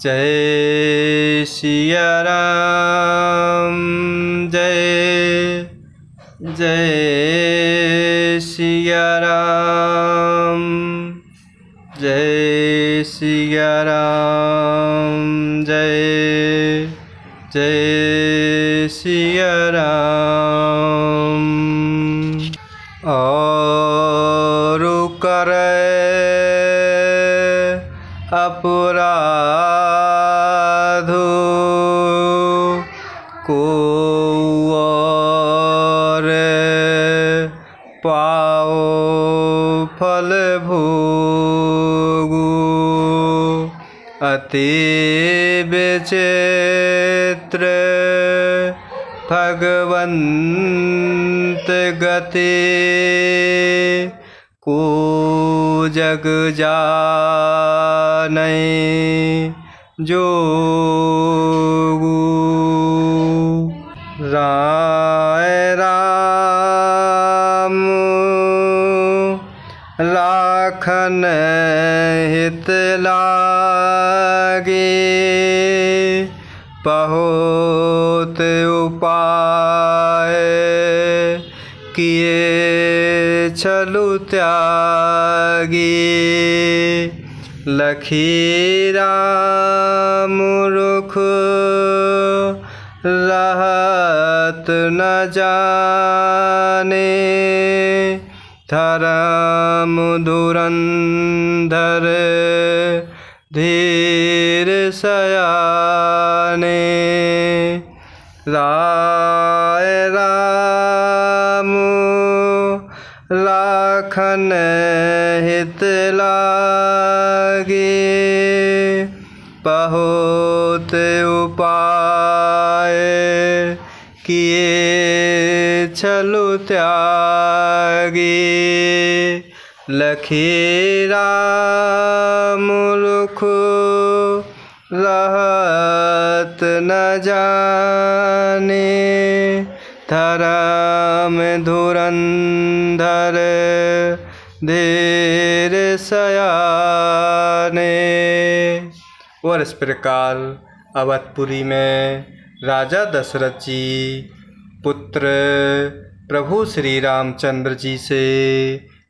जय सिया राम जय जय सिया राम जय सिया राम जय जय सिया राम। और करे अपराधो को और पाओ फल भोगो अति विचित्र भगवंत गति को जग जानै जोगु। राय राम लाखन हित लागे बहुत उपाय किए छलु त्यागी। लखी राम रुख रहत न जाने धर्म धुरंधर धीर सयाने। राय राम लाखन हित लागे बहुत उपाय किए छलु त्यागी। लखी राम रुख रहत न जाने धर्म धुरंधर धीर सयाने। और इस प्रकार अवधपुरी में राजा दशरथ जी पुत्र प्रभु श्री रामचंद्र जी से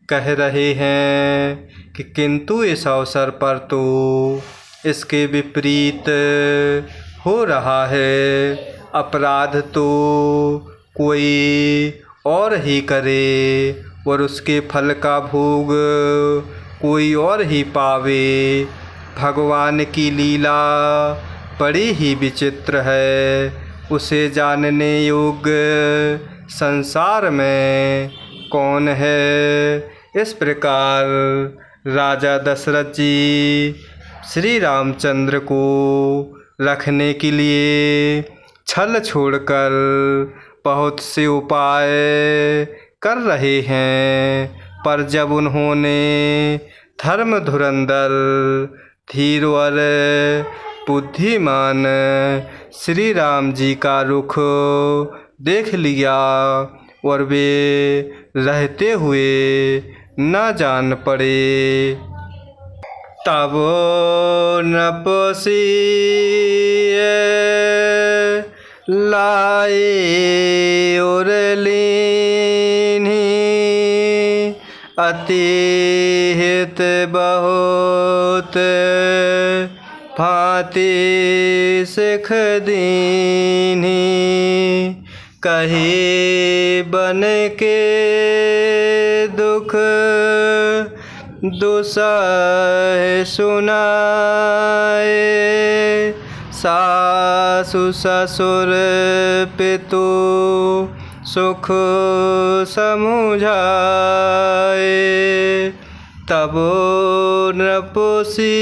कह रहे हैं कि किंतु इस अवसर पर तो इसके विपरीत हो रहा है। अपराध तो कोई और ही करे और उसके फल का भोग कोई और ही पावे। भगवान की लीला बड़ी ही विचित्र है, उसे जानने योग्य संसार में कौन है। इस प्रकार राजा दशरथ जी श्री रामचंद्र को रखने के लिए छल छोड़कर बहुत से उपाय कर रहे हैं, पर जब उन्होंने धर्म धुरंधर धीर और बुद्धिमान श्री राम जी का रुख देख लिया और वे रहते हुए न जान पड़े। तब नपसी लाए और लीन्ही अति हित बहुत भांति सिख दीन्ही। कहे बन के दुख दुसह सुनाए सासु ससुर पितु सुख समुझाए। तब नृपसी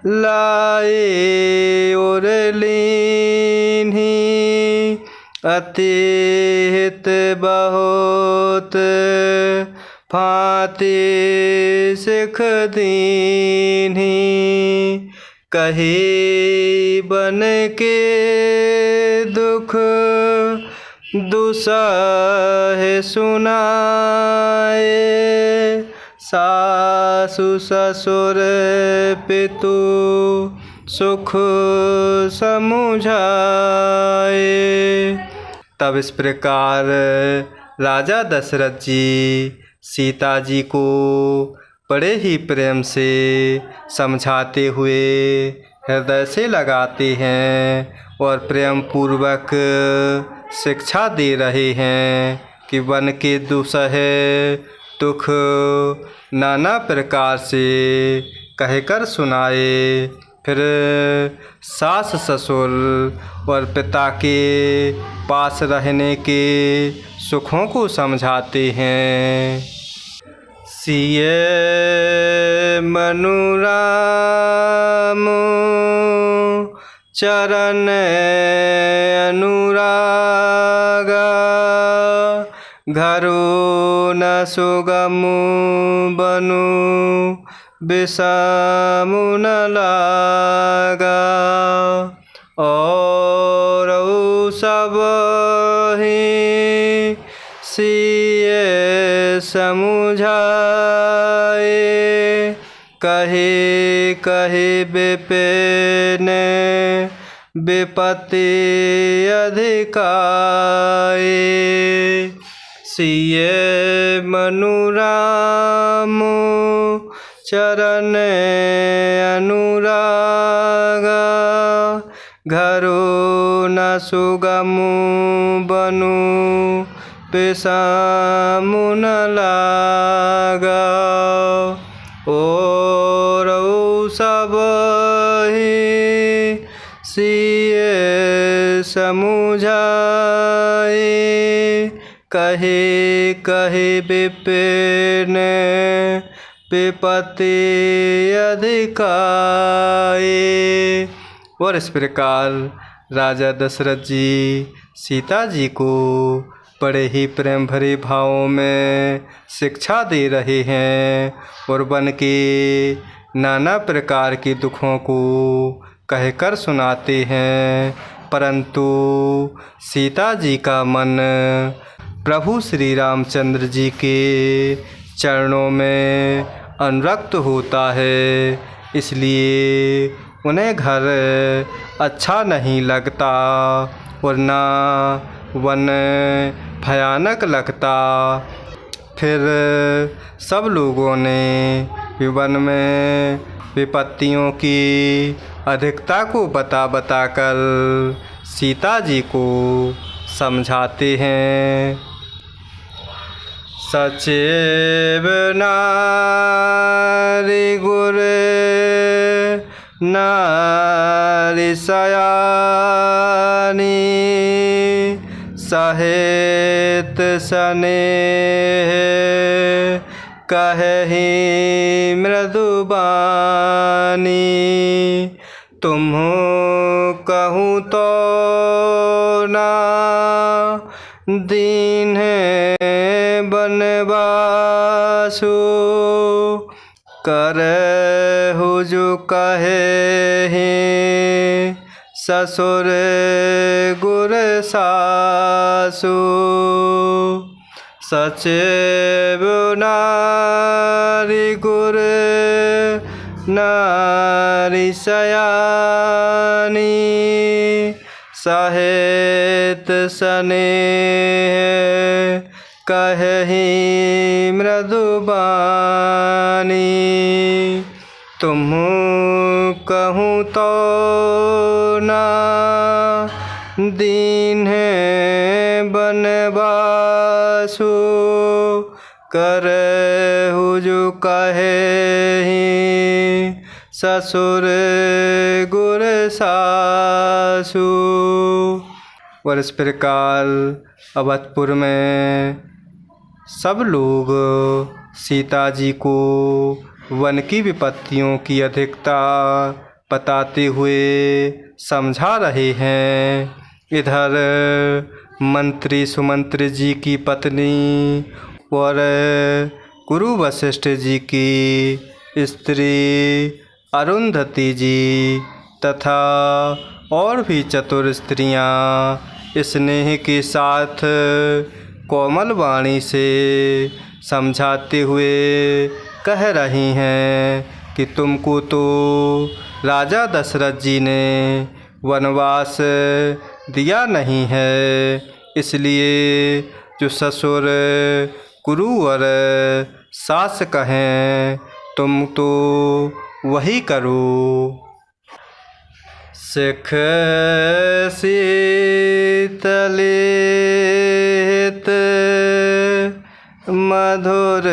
लाए और लीन्ही अति हित बहुत भांति सिख दीन्ही। कहे बन के दुख दुसह सुनाए सासु ससुर पितु सुख समुझाए। तब इस प्रकार राजा दशरथ जी सीता जी को बड़े ही प्रेम से समझाते हुए हृदय से लगाते हैं और प्रेम पूर्वक शिक्षा दे रहे हैं कि वन के दुसहे दुख नाना प्रकार से कहकर सुनाए। फिर सास ससुर और पिता के पास रहने के सुखों को समझाते हैं। सिए मनुराम चरण अनुरागा, घरो न सुगम बनु विषम न लागा। और सब ही सिए समुझाए, कहे कहे विपिन विपत्ति अधिकाए। सिए मनुराम चरण अनुरागा, घरो न सुगम बनु विषम न लागा। और सब ही सिए समुझाए, कहे कहे विपिन विपत्ति अधिकाए। और इस प्रकार राजा दशरथ जी सीता जी को बड़े ही प्रेम भरे भावों में शिक्षा दे रहे हैं और वन के नाना प्रकार के दुखों को कहकर सुनाते हैं। परंतु सीता जी का मन प्रभु श्री रामचंद्र जी के चरणों में अनुरक्त होता है, इसलिए उन्हें घर अच्छा नहीं लगता और ना वन भयानक लगता। फिर सब लोगों ने वन में विपत्तियों की अधिकता को बताकर सीता जी को समझाते हैं। सचिव नारी गुर नारी सयानी, सहित स्नेह कहि मृदुबानी। तुम कहूँ तो ना दीन बनवासु, करहु जो कहे ससुर गुर सासु। सचिव नारी गुर नारी सयानी, सहित स्नेह कहि मृदुबानी। तुम कहूँ तो ना दीन बनवासु, करहु जो कहे ससुर गुर सासु। और इस प्रकार अवधपुर में सब लोग सीता जी को वन की विपत्तियों की अधिकता बताते हुए समझा रहे हैं। इधर मंत्री सुमंत्री जी की पत्नी और गुरु वशिष्ठ जी की स्त्री अरुंधति जी तथा और भी चतुर स्त्रियां स्नेह के साथ कोमल वाणी से समझाते हुए कह रही हैं कि तुमको तो राजा दशरथ जी ने वनवास दिया नहीं है, इसलिए जो ससुर गुरु और सास कहें तुम तो वही करो। सिख शीतलित मधुर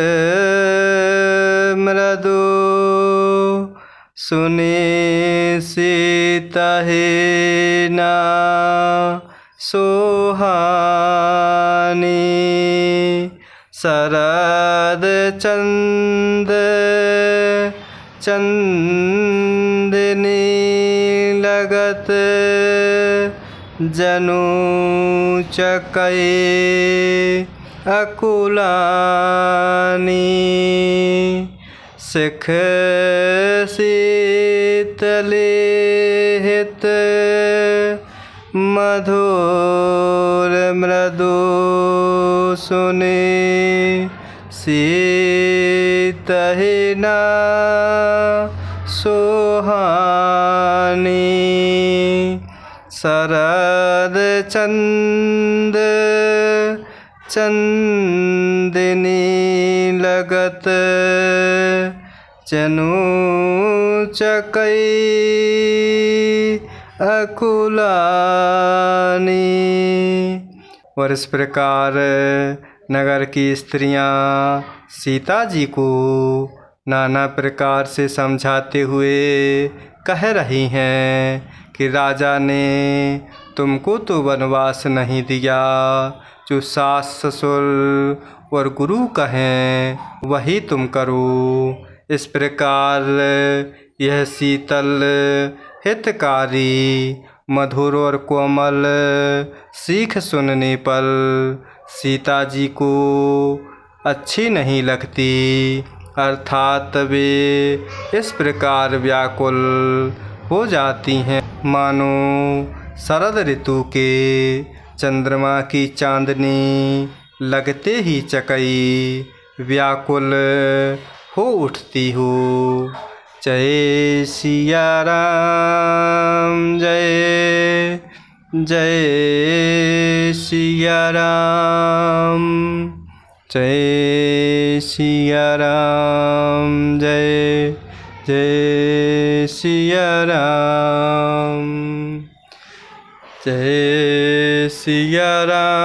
मृदु सुनी सीतहि ना सुहानी। शरद चंद चंदनी लगत जनु चकई अकुलानी। सिख शीतलित मधुर मृदु सुने सीतहि ना सुहानी। शरद चंद चंदनी लगत जनु चकई अकुलानी। और इस प्रकार नगर की स्त्रियां सीता जी को नाना प्रकार से समझाते हुए कह रही हैं कि राजा ने तुमको तो वनवास नहीं दिया, जो सास ससुर और गुरु कहें वही तुम करो। इस प्रकार यह शीतल हितकारी मधुर और कोमल सीख सुनने पर सीता जी को अच्छी नहीं लगती, अर्थात वे इस प्रकार व्याकुल हो जाती हैं मानो शरद ऋतु के चंद्रमा की चांदनी लगते ही चकई व्याकुल हो उठती हो। जय सिया राम, जय जय सिया राम, जय सिया राम, जय जय सिया राम, जय सिया राम।